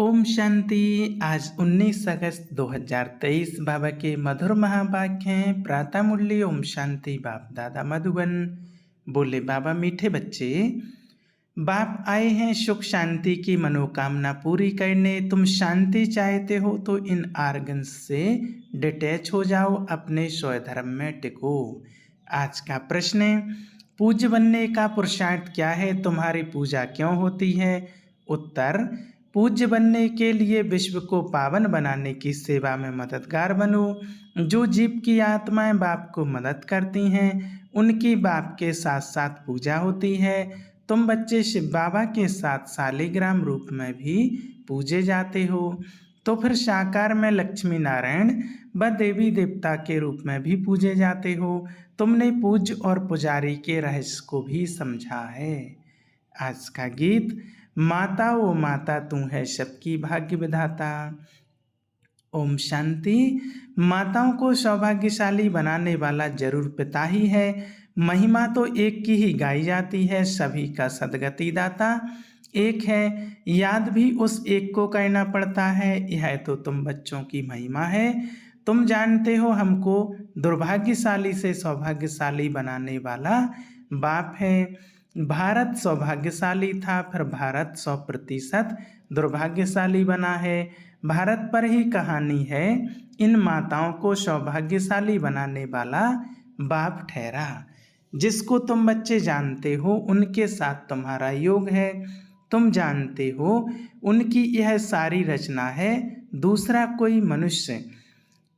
ओम शांति। आज 19 अगस्त 2023 बाबा के मधुर महावाक्य हैं। प्रातः मुरली। ओम शांति। बाप दादा मधुबन। बोले बाबा मीठे बच्चे, बाप आए हैं सुख शांति की मनोकामना पूरी करने। तुम शांति चाहते हो तो इन आर्गन्स से डिटैच हो जाओ, अपने स्वधर्म में टिको। आज का प्रश्न है, पूज्य बनने का पुरुषार्थ क्या है? तुम्हारी पूजा क्यों होती है? उत्तर, पूज्य बनने के लिए विश्व को पावन बनाने की सेवा में मददगार बनो। जो जीव की आत्माएं बाप को मदद करती हैं, उनकी बाप के साथ साथ पूजा होती है। तुम बच्चे शिव बाबा के साथ शालिग्राम रूप में भी पूजे जाते हो, तो फिर साकार में लक्ष्मी नारायण व देवी देवता के रूप में भी पूजे जाते हो। तुमने पूज्य और पुजारी के रहस्य को भी समझा है। आज का गीत, माता ओ माता तू है सबकी भाग्य विधाता। ओम शांति। माताओं को सौभाग्यशाली बनाने वाला जरूर पिता ही है। महिमा तो एक की ही गाई जाती है, सभी का सदगति दाता एक है, याद भी उस एक को करना पड़ता है। यह तो तुम बच्चों की महिमा है। तुम जानते हो हमको दुर्भाग्यशाली से सौभाग्यशाली बनाने वाला बाप है। भारत सौभाग्यशाली था, फिर भारत 100% दुर्भाग्यशाली बना है। भारत पर ही कहानी है, इन माताओं को सौभाग्यशाली बनाने वाला बाप ठहरा। जिसको तुम बच्चे जानते हो, उनके साथ तुम्हारा योग है। तुम जानते हो उनकी यह सारी रचना है, दूसरा कोई मनुष्य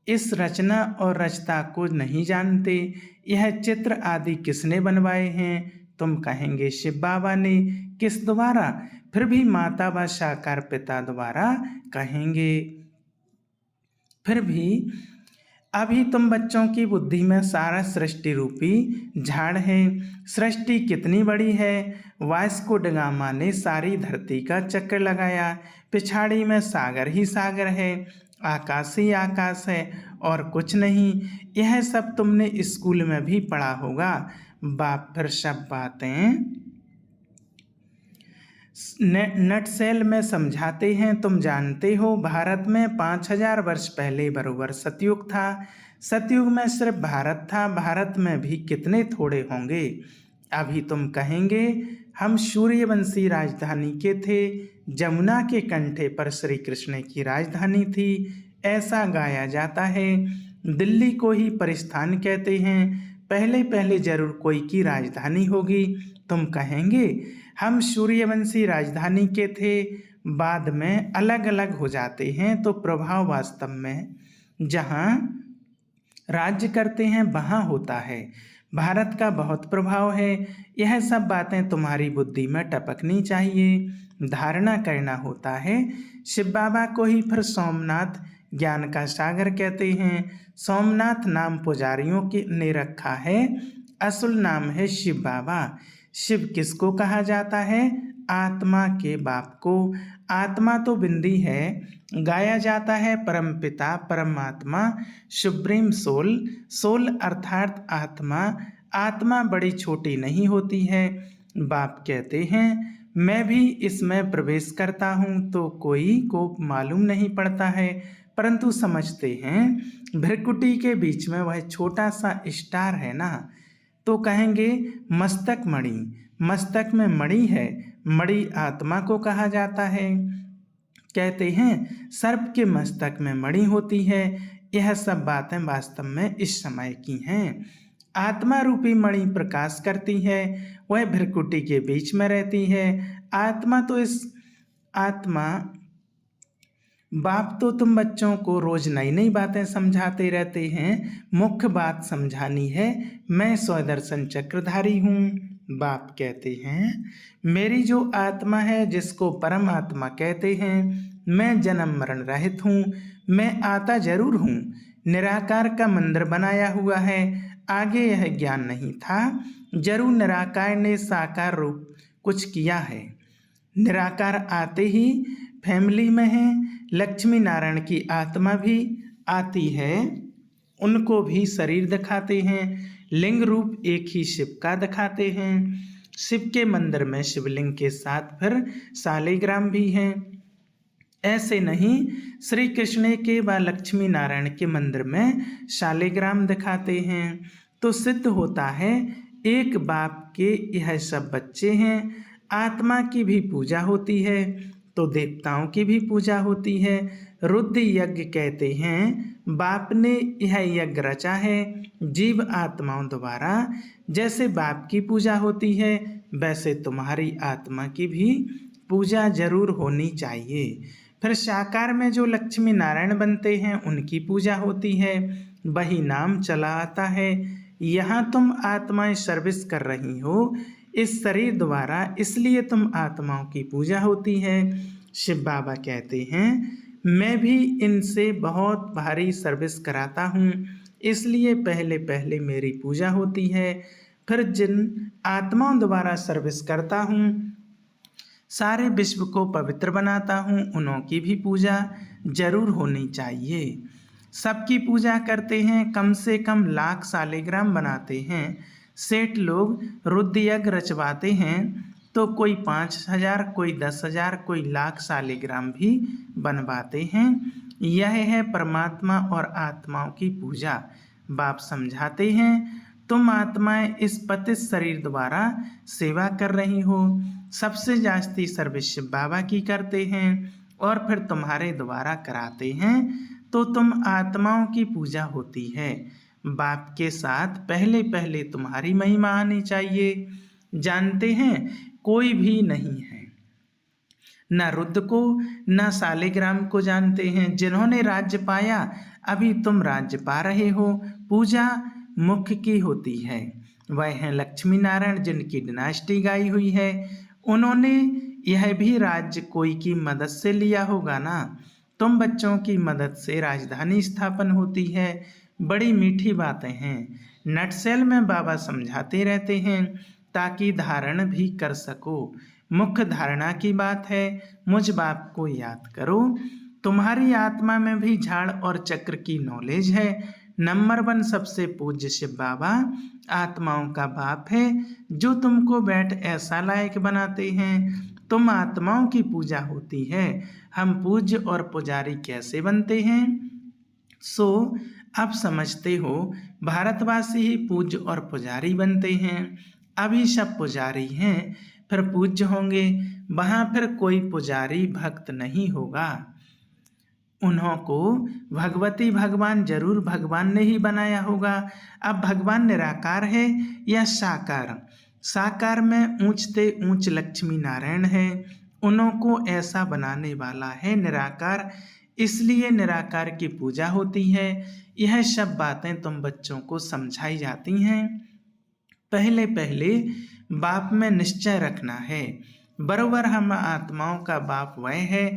इस रचना और रचता को नहीं जानते। यह चित्र आदि किसने बनवाए हैं? तुम कहेंगे शिव बाबा ने। किस द्वारा? फिर भी माता व साकार पिता द्वारा कहेंगे। फिर भी अभी तुम बच्चों की बुद्धि में सारा सृष्टि रूपी झाड़ है। सृष्टि कितनी बड़ी है! वास्को ड गामा ने सारी धरती का चक्कर लगाया। पिछाड़ी में सागर ही सागर है, आकाश ही आकाश है और कुछ नहीं। यह सब तुमने स्कूल में भी पढ़ा होगा। बाप फिर सब बातें नटसेल में समझाते हैं। तुम जानते हो भारत में 5000 वर्ष पहले बरोबर सतयुग था। सतयुग में सिर्फ भारत था, भारत में भी कितने थोड़े होंगे। अभी तुम कहेंगे हम सूर्यवंशी राजधानी के थे, जमुना के कंठे पर श्री कृष्ण की राजधानी थी, ऐसा गाया जाता है। दिल्ली को ही परिस्थान कहते हैं, पहले पहले जरूर कोई की राजधानी होगी। तुम कहेंगे हम सूर्यवंशी राजधानी के थे, बाद में अलग अलग हो जाते हैं, तो प्रभाव वास्तव में जहाँ राज्य करते हैं वहाँ होता है। भारत का बहुत प्रभाव है। यह सब बातें तुम्हारी बुद्धि में टपकनी चाहिए, धारणा करना होता है। शिव बाबा को ही फिर सोमनाथ ज्ञान का सागर कहते हैं। सोमनाथ नाम पुजारियों के ने रखा है, असल नाम है शिव बाबा। शिव किसको कहा जाता है? आत्मा के बाप को। आत्मा तो बिंदी है, गाया जाता है परमपिता परमात्मा, सुप्रीम सोल। सोल अर्थात आत्मा। आत्मा बड़ी छोटी नहीं होती है। बाप कहते हैं मैं भी इसमें प्रवेश करता हूँ तो कोई को मालूम नहीं पड़ता है, परंतु समझते हैं भ्रिकुटी के बीच में वह छोटा सा स्टार है ना। तो कहेंगे मस्तक मणि। मस्तक में मणि है, मणि आत्मा को कहा जाता है। कहते हैं सर्प के मस्तक में मणि होती है। यह सब बातें वास्तव में इस समय की हैं। आत्मा रूपी मणि प्रकाश करती है, वह भ्रिकुटी के बीच में रहती है। आत्मा तो इस आत्मा बाप तो तुम बच्चों को रोज नई नई बातें समझाते रहते हैं। मुख्य बात समझानी है। मैं स्वदर्शन चक्रधारी हूँ। बाप कहते हैं मेरी जो आत्मा है, जिसको परम आत्मा कहते हैं, मैं जन्म मरण रहित हूँ। मैं आता जरूर हूँ। निराकार का मंदिर बनाया हुआ है। आगे यह ज्ञान नहीं था, जरूर निराकार ने साकार रूप कुछ किया है। निराकार आते ही फैमिली में है। लक्ष्मी नारायण की आत्मा भी आती है, उनको भी शरीर दिखाते हैं। लिंग रूप एक ही शिव का दिखाते हैं। शिव के मंदिर में शिवलिंग के साथ फिर शालिग्राम भी हैं। ऐसे नहीं, श्री कृष्ण के व लक्ष्मी नारायण के मंदिर में शालिग्राम दिखाते हैं तो सिद्ध होता है एक बाप के यह सब बच्चे हैं। आत्मा की भी पूजा होती है तो देवताओं की भी पूजा होती है। रुद्र यज्ञ कहते हैं बाप ने यह यज्ञ रचा है जीव आत्माओं द्वारा। जैसे बाप की पूजा होती है वैसे तुम्हारी आत्मा की भी पूजा जरूर होनी चाहिए। फिर साकार में जो लक्ष्मी नारायण बनते हैं उनकी पूजा होती है, वही नाम चला आता है। यहाँ तुम आत्माएं सर्विस कर रही हो इस शरीर द्वारा, इसलिए तुम आत्माओं की पूजा होती है। शिव बाबा कहते हैं मैं भी इनसे बहुत भारी सर्विस कराता हूँ, इसलिए पहले पहले मेरी पूजा होती है। फिर जिन आत्माओं द्वारा सर्विस करता हूँ, सारे विश्व को पवित्र बनाता हूँ, उन्हों की भी पूजा जरूर होनी चाहिए। सबकी पूजा करते हैं, कम से कम लाख शालिग्राम बनाते हैं। सेठ लोग रुद्र यज्ञ रचवाते हैं तो कोई 5,000, कोई 10,000, कोई लाख शालिग्राम भी बनवाते हैं। यह है परमात्मा और आत्माओं की पूजा। बाप समझाते हैं तुम आत्माएं इस पतित शरीर द्वारा सेवा कर रही हो। सबसे जास्ती सर्विस शिव बाबा की करते हैं और फिर तुम्हारे द्वारा कराते हैं तो तुम आत्माओं की पूजा होती है। बाप के साथ पहले पहले तुम्हारी महिमा आनी चाहिए। जानते हैं कोई भी नहीं है, न रुद्र को न शालिग्राम को जानते हैं। जिन्होंने राज्य पाया अभी तुम राज्य पा रहे हो। पूजा मुख्य की होती है। वह हैं लक्ष्मी नारायण जिनकी डिनास्टी गाई हुई है। उन्होंने यह भी राज्य कोई की मदद से लिया होगा ना। तुम बच्चों की मदद से राजधानी स्थापन होती है। बड़ी मीठी बातें हैं। नटसेल में बाबा समझाते रहते हैं ताकि धारण भी कर सको। मुख्य धारणा की बात है मुझ बाप को याद करो। तुम्हारी आत्मा में भी झाड़ और चक्र की नॉलेज है। नंबर 1 सबसे पूज्य शिव बाबा आत्माओं का बाप है जो तुमको बैठ ऐसा लायक बनाते हैं। तुम आत्माओं की पूजा होती है। हम पूज्य और पुजारी कैसे बनते हैं सो अब समझते हो। भारतवासी ही पूज्य और पुजारी बनते हैं। अभी सब पुजारी हैं फिर पूज्य होंगे। वहाँ फिर कोई पुजारी भक्त नहीं होगा। उन्हों को भगवती भगवान जरूर भगवान ने ही बनाया होगा। अब भगवान निराकार है या साकार। साकार में ऊंचते ऊंच लक्ष्मी नारायण है। उन्हों को ऐसा बनाने वाला है निराकार, इसलिए निराकार की पूजा होती है। यह सब बातें तुम बच्चों को समझाई जाती हैं। पहले पहले बाप में निश्चय रखना है। बरोबर हम आत्माओं का बाप वह है।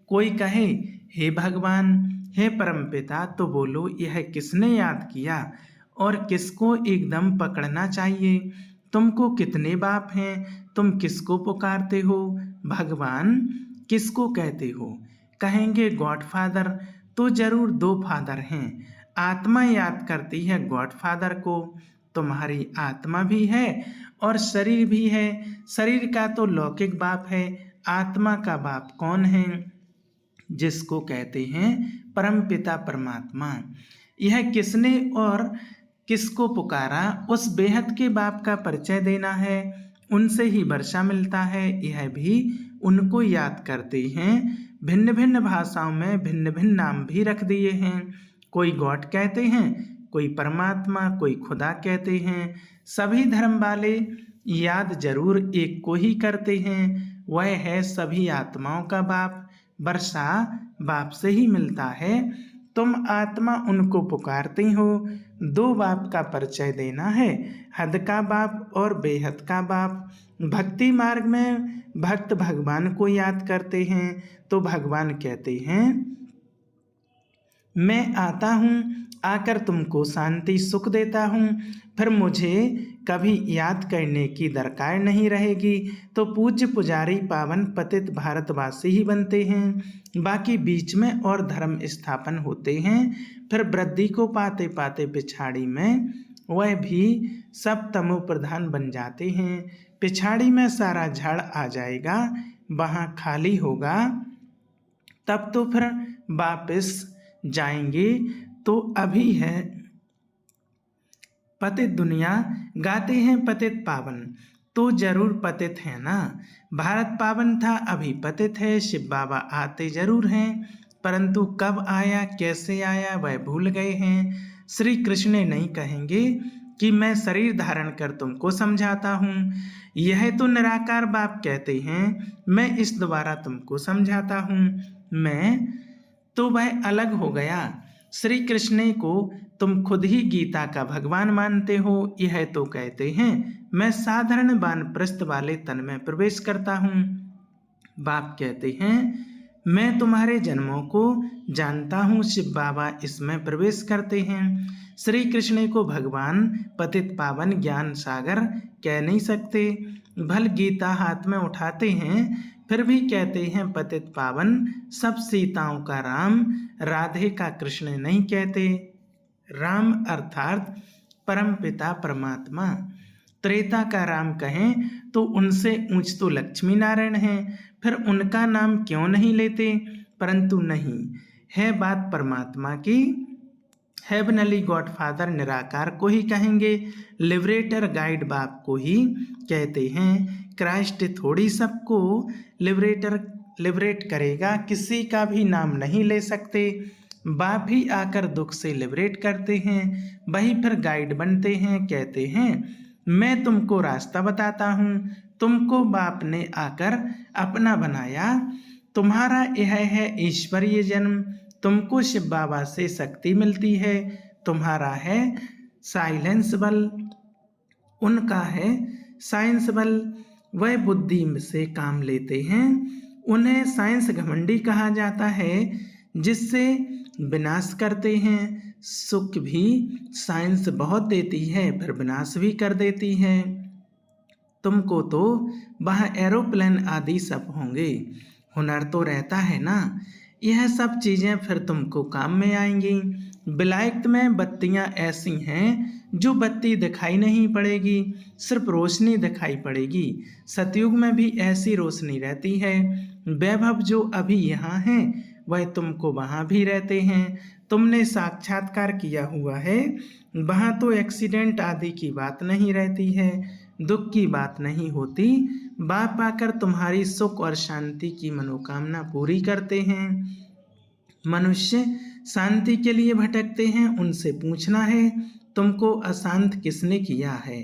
कोई कहे हे भगवान, हे परमपिता, तो बोलो यह किसने याद किया और किसको एकदम पकड़ना चाहिए। तुमको कितने बाप हैं, तुम किसको पुकारते हो। भगवान किसको कहते हो। कहेंगे गॉड फादर, तो जरूर 2 फादर हैं। आत्मा याद करती है गॉड फादर को। तुम्हारी आत्मा भी है और शरीर भी है। शरीर का तो लौकिक बाप है, आत्मा का बाप कौन है, जिसको कहते हैं परमपिता परमात्मा। यह किसने और किसको पुकारा, उस बेहद के बाप का परिचय देना है। उनसे ही वर्षा मिलता है, यह भी उनको याद करते हैं। भिन्न भिन्न भाषाओं में भिन्न भिन्न नाम भी रख दिए हैं। कोई गॉड कहते हैं, कोई परमात्मा, कोई खुदा कहते हैं। सभी धर्म वाले याद जरूर एक को ही करते हैं, वह है सभी आत्माओं का बाप। वर्षा बाप से ही मिलता है। तुम आत्मा उनको पुकारती हो। 2 बाप का परिचय देना है, हद का बाप और बेहद का बाप। भक्ति मार्ग में भक्त भगवान को याद करते हैं तो भगवान कहते हैं मैं आता हूँ, आकर तुमको शांति सुख देता हूँ, फिर मुझे कभी याद करने की दरकार नहीं रहेगी। तो पूज्य पुजारी पावन पतित भारतवासी ही बनते हैं। बाकी बीच में और धर्म स्थापन होते हैं। फिर वृद्धि को पाते पाते पिछाड़ी में वह भी सब तमो प्रधान बन जाते हैं। पिछाड़ी में सारा झाड़ आ जाएगा, वहाँ खाली होगा तब तो फिर वापस जाएंगे। तो अभी है पतित दुनिया, गाते हैं पतित पावन, तो जरूर पतित है ना। भारत पावन था, अभी पतित है। शिव बाबा आते जरूर हैं, परंतु कब आया कैसे आया वह भूल गए हैं। श्री कृष्ण नहीं कहेंगे कि मैं शरीर धारण कर तुमको समझाता हूँ, यह तो निराकार बाप कहते हैं मैं इस द्वारा तुमको समझाता हूँ। मैं तो वह अलग हो गया। श्री कृष्ण को तुम खुद ही गीता का भगवान मानते हो, यह तो कहते हैं मैं साधारण वानप्रस्थ वाले तन में प्रवेश करता हूँ। बाप कहते हैं मैं तुम्हारे जन्मों को जानता हूँ, शिव बाबा इसमें प्रवेश करते हैं। श्री कृष्ण को भगवान पतित पावन ज्ञान सागर कह नहीं सकते। भल गीता हाथ में उठाते हैं, फिर भी कहते हैं पतित पावन। सब सीताओं का राम, राधे का कृष्ण नहीं कहते। राम अर्थात परम पिता परमात्मा। त्रेता का राम कहें तो उनसे ऊंच तो लक्ष्मी नारायण हैं, फिर उनका नाम क्यों नहीं लेते। परंतु नहीं, है बात परमात्मा की। हेवनली गॉडफादर निराकार को ही कहेंगे, लिबरेटर गाइड बाप को ही कहते हैं। क्राइस्ट थोड़ी सबको लिबरेट करेगा, किसी का भी नाम नहीं ले सकते। बाप ही आकर दुख से लिबरेट करते हैं, वही फिर गाइड बनते हैं। कहते हैं मैं तुमको रास्ता बताता हूँ, तुमको बाप ने आकर अपना बनाया। तुम्हारा यह है ईश्वरीय जन्म, तुमको शिव बाबा से शक्ति मिलती है। तुम्हारा है साइलेंस बल, उनका है साइंस बल। वह बुद्धि से काम लेते हैं, उन्हें साइंस घमंडी कहा जाता है, जिससे विनाश करते हैं। सुख भी साइंस बहुत देती है, फिर विनाश भी कर देती है। तुमको तो वह एरोप्लेन आदि सब होंगे, हुनर तो रहता है ना, यह सब चीज़ें फिर तुमको काम में आएंगी। विलायत में बत्तियां ऐसी हैं जो बत्ती दिखाई नहीं पड़ेगी, सिर्फ रोशनी दिखाई पड़ेगी। सतयुग में भी ऐसी रोशनी रहती है। वैभव जो अभी यहाँ है वह तुमको वहाँ भी रहते हैं। तुमने साक्षात्कार किया हुआ है, वहाँ तो एक्सीडेंट आदि की बात नहीं रहती है, दुख की बात नहीं होती। बाप आकर तुम्हारी सुख और शांति की मनोकामना पूरी करते हैं। मनुष्य शांति के लिए भटकते हैं, उनसे पूछना है तुमको अशांत किसने किया है।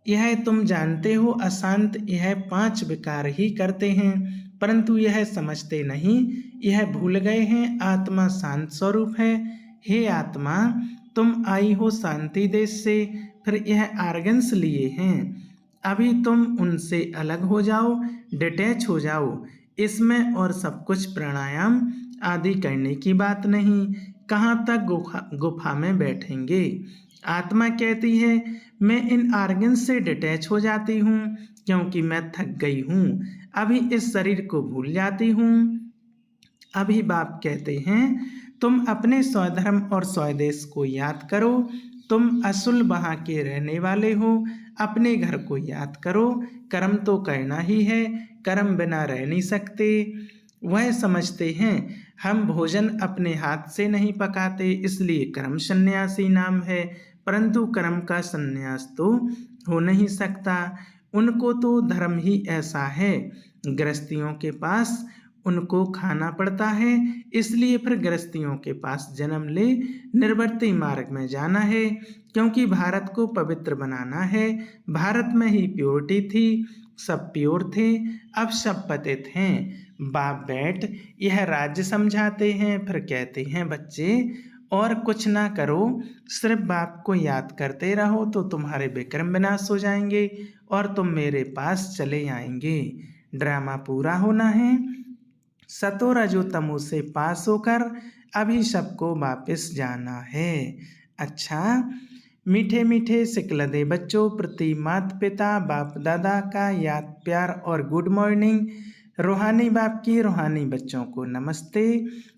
यह तुम जानते हो, अशांत यह 5 विकार ही करते हैं, परंतु यह समझते नहीं, यह भूल गए हैं आत्मा शांत स्वरूप है। हे आत्मा, तुम आई हो शांति देश से, फिर यह आर्गन्स लिए हैं, अभी तुम उनसे अलग हो जाओ, डिटैच हो जाओ। इसमें और सब कुछ प्राणायाम आदि करने की बात नहीं, कहाँ तक गुफा में बैठेंगे। आत्मा कहती है मैं इन आर्गन्स से डिटैच हो जाती हूँ, क्योंकि मैं थक गई हूँ, अभी इस शरीर को भूल जाती हूँ। अभी बाप कहते हैं तुम अपने स्वधर्म और स्वदेश को याद करो, तुम असुल वहाँ के रहने वाले हो, अपने घर को याद करो। कर्म तो करना ही है, कर्म बिना रह नहीं सकते। वह समझते हैं हम भोजन अपने हाथ से नहीं पकाते, इसलिए कर्म सन्यासी नाम है, परंतु कर्म का सन्यास तो हो नहीं सकता। उनको तो धर्म ही ऐसा है, गृहस्थियों के पास उनको खाना पड़ता है, इसलिए फिर गृहस्थियों के पास जन्म ले निर्वर्ती मार्ग में जाना है, क्योंकि भारत को पवित्र बनाना है। भारत में ही प्योरिटी थी, सब प्योर थे, अब सब पतित हैं। बाप बैठ यह राज्य समझाते हैं, फिर कहते हैं बच्चे और कुछ ना करो, सिर्फ बाप को याद करते रहो तो तुम्हारे विक्रम विनाश हो जाएंगे और तुम मेरे पास चले आएंगे। ड्रामा पूरा होना है, सतो रजो तमो से पास होकर अभी सबको वापस जाना है। अच्छा, मीठे मीठे सिकलदे बच्चों प्रति माता पिता बाप दादा का याद प्यार और गुड मॉर्निंग। रूहानी बाप की रूहानी बच्चों को नमस्ते।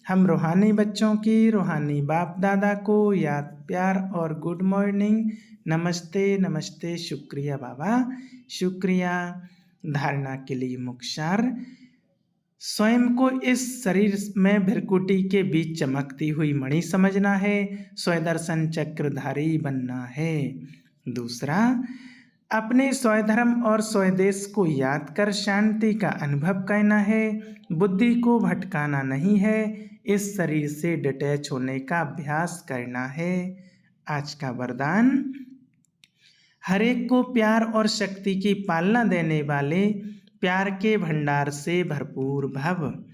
हम रूहानी बच्चों की रूहानी बाप दादा को याद प्यार और गुड मॉर्निंग। नमस्ते नमस्ते, शुक्रिया बाबा शुक्रिया। धारणा के लिए मुख्य सार, स्वयं को इस शरीर में भृकुटी के बीच चमकती हुई मणि समझना है, स्वदर्शन चक्रधारी बनना है। दूसरा, अपने स्वधर्म और स्वदेश को याद कर शांति का अनुभव करना है, बुद्धि को भटकाना नहीं है, इस शरीर से डिटैच होने का अभ्यास करना है। आज का वरदान, हर एक को प्यार और शक्ति की पालना देने वाले प्यार के भंडार से भरपूर भव।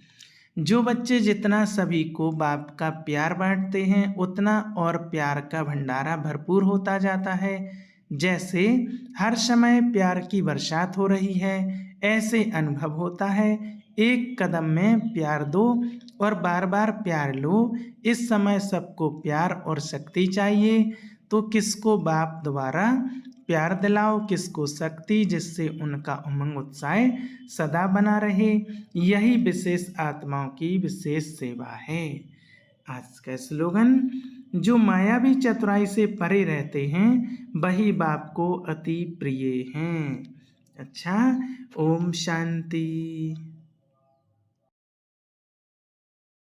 जो बच्चे जितना सभी को बाप का प्यार बांटते हैं उतना और प्यार का भंडारा भरपूर होता जाता है। जैसे हर समय प्यार की बरसात हो रही है, ऐसे अनुभव होता है। एक कदम में प्यार दो और बार बार प्यार लो। इस समय सबको प्यार और शक्ति चाहिए, तो किसको बाप द्वारा प्यार दिलाओ, किसको शक्ति, जिससे उनका उमंग उत्साह सदा बना रहे। यही विशेष आत्माओं की विशेष सेवा है। आज का स्लोगन, जो मायावी चतुराई से परे रहते हैं वही बाप को अति प्रिय हैं। अच्छा, ओम शांति।